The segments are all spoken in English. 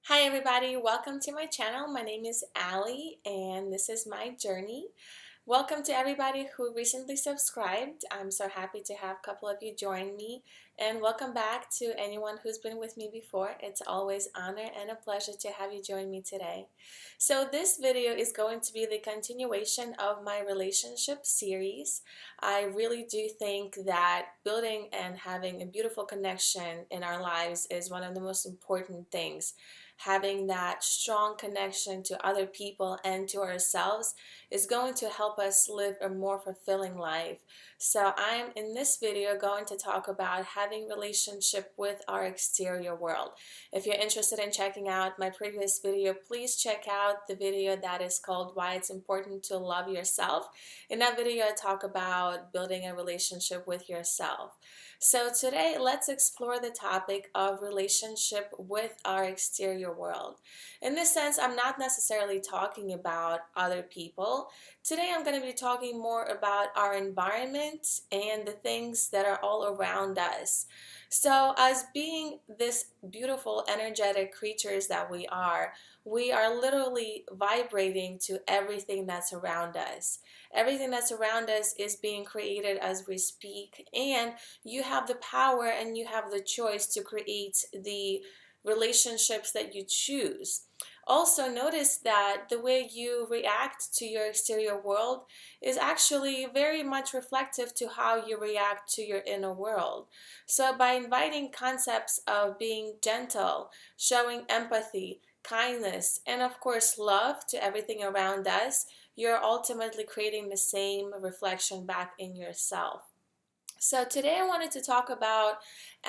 Hi everybody, welcome to my channel. My name is Ali and this is my journey. Welcome to everybody who recently subscribed. I'm so happy to have a couple of you join me, and welcome back to anyone who's been with me before. It's always honor and a pleasure to have you join me today. So this video is going to be the continuation of my relationship series. I really do think that building and having a beautiful connection in our lives is one of the most important things. Having that strong connection to other people and to ourselves is going to help us live a more fulfilling life. So I am in this video going to talk about having relationship with our exterior world. If you're interested in checking out my previous video, please check out the video that is called Why It's Important to Love Yourself. In that video, I talk about building a relationship with yourself. So today, let's explore the topic of relationship with our exterior world. In this sense, I'm not necessarily talking about other people. Today, I'm going to be talking more about our environment and the things that are all around us. So, as being this beautiful, energetic creatures that we are literally vibrating to everything that's around us. Everything that's around us is being created as we speak, and you have the power and you have the choice to create the relationships that you choose. Also, notice that the way you react to your exterior world is actually very much reflective to how you react to your inner world. So, by inviting concepts of being gentle, showing empathy, kindness, and of course, love to everything around us, you're ultimately creating the same reflection back in yourself. So today I wanted to talk about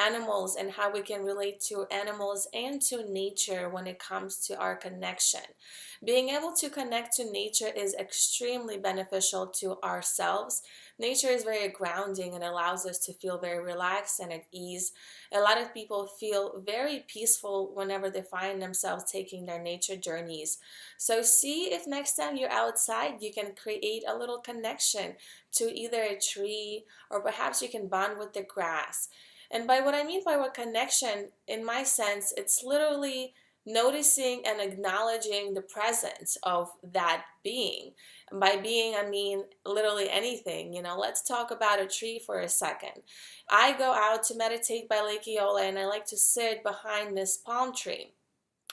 animals and how we can relate to animals and to nature when it comes to our connection. Being able to connect to nature is extremely beneficial to ourselves. Nature is very grounding and allows us to feel very relaxed and at ease. A lot of people feel very peaceful whenever they find themselves taking their nature journeys. So see if next time you're outside you can create a little connection to either a tree, or perhaps you can bond with the grass. And by what I mean by what connection, in my sense, it's literally noticing and acknowledging the presence of that being. And by being, I mean literally anything. Let's talk about a tree for a second. I go out to meditate by Lake Eola and I like to sit behind this palm tree,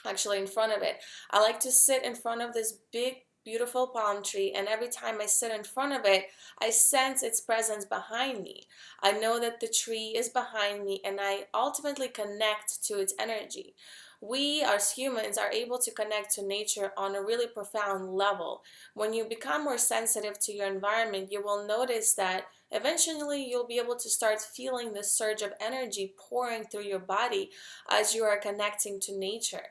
actually in front of it. I like to sit in front of this big beautiful palm tree, and every time I sit in front of it, I sense its presence behind me. I know that the tree is behind me and I ultimately connect to its energy. We as humans are able to connect to nature on a really profound level. When you become more sensitive to your environment, you will notice that eventually you'll be able to start feeling the surge of energy pouring through your body as you are connecting to nature.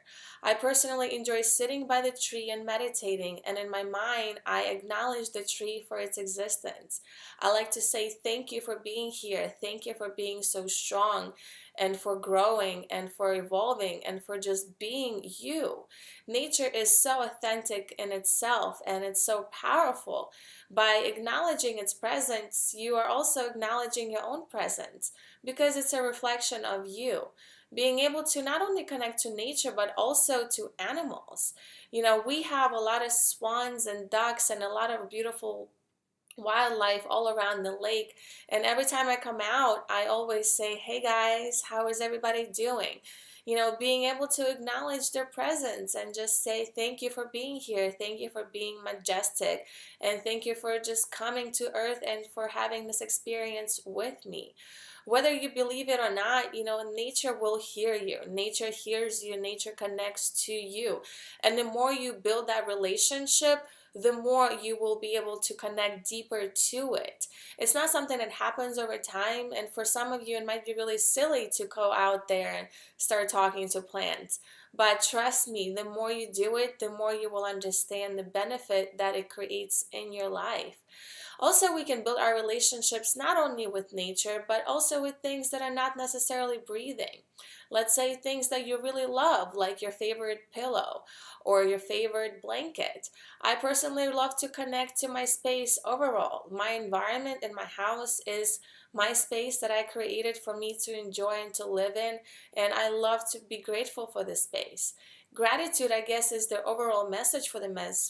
I personally enjoy sitting by the tree and meditating, and in my mind, I acknowledge the tree for its existence. I like to say thank you for being here, thank you for being so strong, and for growing, and for evolving, and for just being you. Nature is so authentic in itself, and it's so powerful. By acknowledging its presence, you are also acknowledging your own presence, because it's a reflection of you. Being able to not only connect to nature but also to animals. We have a lot of swans and ducks and a lot of beautiful wildlife all around the lake, and every time I come out I always say, hey guys, how is everybody doing? Being able to acknowledge their presence and just say thank you for being here, thank you for being majestic, and thank you for just coming to earth and for having this experience with me. Whether you believe it or not, nature will hear you, nature hears you, nature connects to you, and the more you build that relationship, the more you will be able to connect deeper to it. It's not something that happens over time, and for some of you it might be really silly to go out there and start talking to plants. But trust me, the more you do it, the more you will understand the benefit that it creates in your life. Also, we can build our relationships not only with nature, but also with things that are not necessarily breathing. Let's say things that you really love, like your favorite pillow or your favorite blanket. I personally love to connect to my space overall. My environment in my house is my space that I created for me to enjoy and to live in, and I love to be grateful for this space. Gratitude, I guess, is the overall message for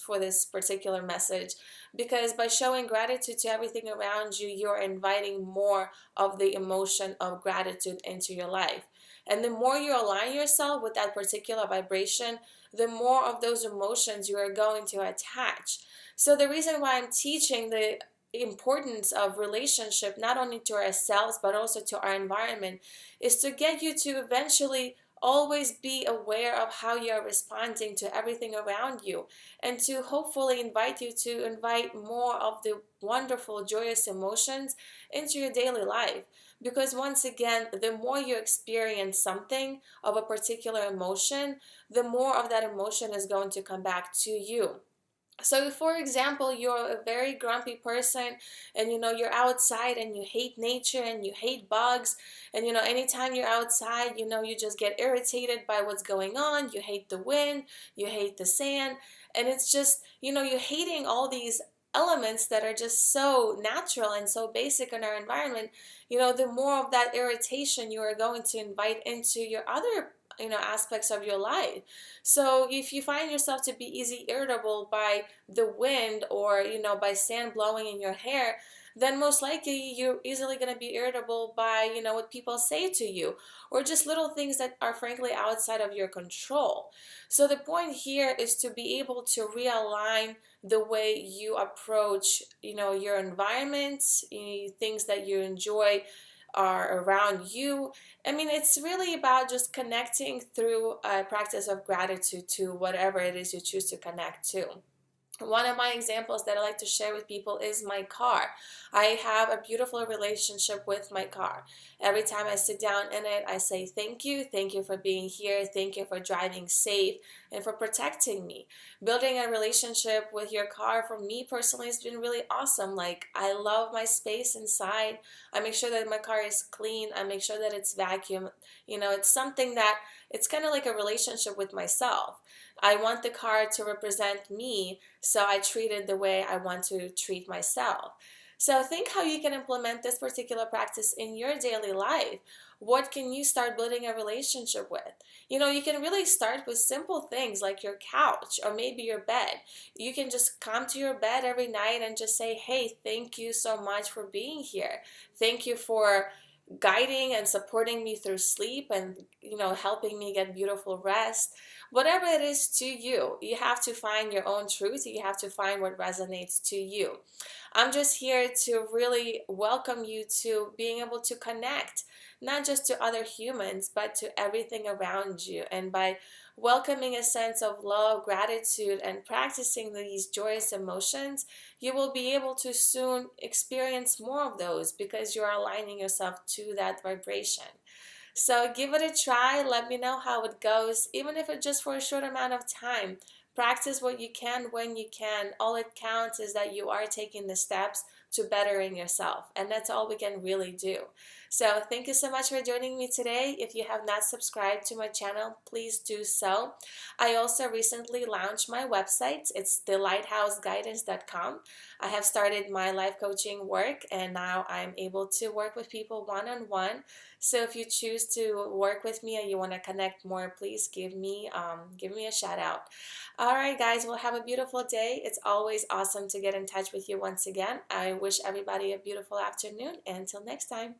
for this particular message, because by showing gratitude to everything around you, you're inviting more of the emotion of gratitude into your life. And the more you align yourself with that particular vibration, the more of those emotions you are going to attach. So the reason why I'm teaching the importance of relationship, not only to ourselves but also to our environment, is to get you to eventually always be aware of how you're responding to everything around you, and to hopefully invite you to invite more of the wonderful joyous emotions into your daily life. Because once again, the more you experience something of a particular emotion, the more of that emotion is going to come back to you. So for example, you're a very grumpy person, and you're outside and you hate nature and you hate bugs, and anytime you're outside, you just get irritated by what's going on. You hate the wind, you hate the sand, and it's just, you're hating all these elements that are just so natural and so basic in our environment. The more of that irritation you are going to invite into your other aspects of your life. So if you find yourself to be easy irritable by the wind, or by sand blowing in your hair, then most likely you're easily going to be irritable by what people say to you, or just little things that are frankly outside of your control. So the point here is to be able to realign the way you approach your environment, things that you enjoy are around you. I mean, it's really about just connecting through a practice of gratitude to whatever it is you choose to connect to. One of my examples that I like to share with people is my car. I have a beautiful relationship with my car. Every time I sit down in it, I say thank you for being here, thank you for driving safe, and for protecting me. Building a relationship with your car for me personally has been really awesome. Like, I love my space inside. I make sure that my car is clean. I make sure that it's vacuumed. It's something that it's kind of like a relationship with myself. I want the car to represent me, so I treat it the way I want to treat myself. So think how you can implement this particular practice in your daily life. What can you start building a relationship with? You can really start with simple things like your couch or maybe your bed. You can just come to your bed every night and just say, hey, thank you so much for being here. Thank you for guiding and supporting me through sleep, and helping me get beautiful rest. Whatever it is to you, you have to find your own truth. You have to find what resonates to you. I'm just here to really welcome you to being able to connect, not just to other humans, but to everything around you. And by welcoming a sense of love, gratitude, and practicing these joyous emotions, you will be able to soon experience more of those, because you're aligning yourself to that vibration. So give it a try. Let me know how it goes, even if it's just for a short amount of time. Practice what you can when you can. All it counts is that you are taking the steps to bettering yourself, and that's all we can really do. So thank you so much for joining me today. If you have not subscribed to my channel, please do so. I also recently launched my website. It's thelighthouseguidance.com. I have started my life coaching work, and now I'm able to work with people one-on-one. So if you choose to work with me and you want to connect more, please give me a shout out. All right, guys, well, have a beautiful day. It's always awesome to get in touch with you once again. I wish everybody a beautiful afternoon. Until next time.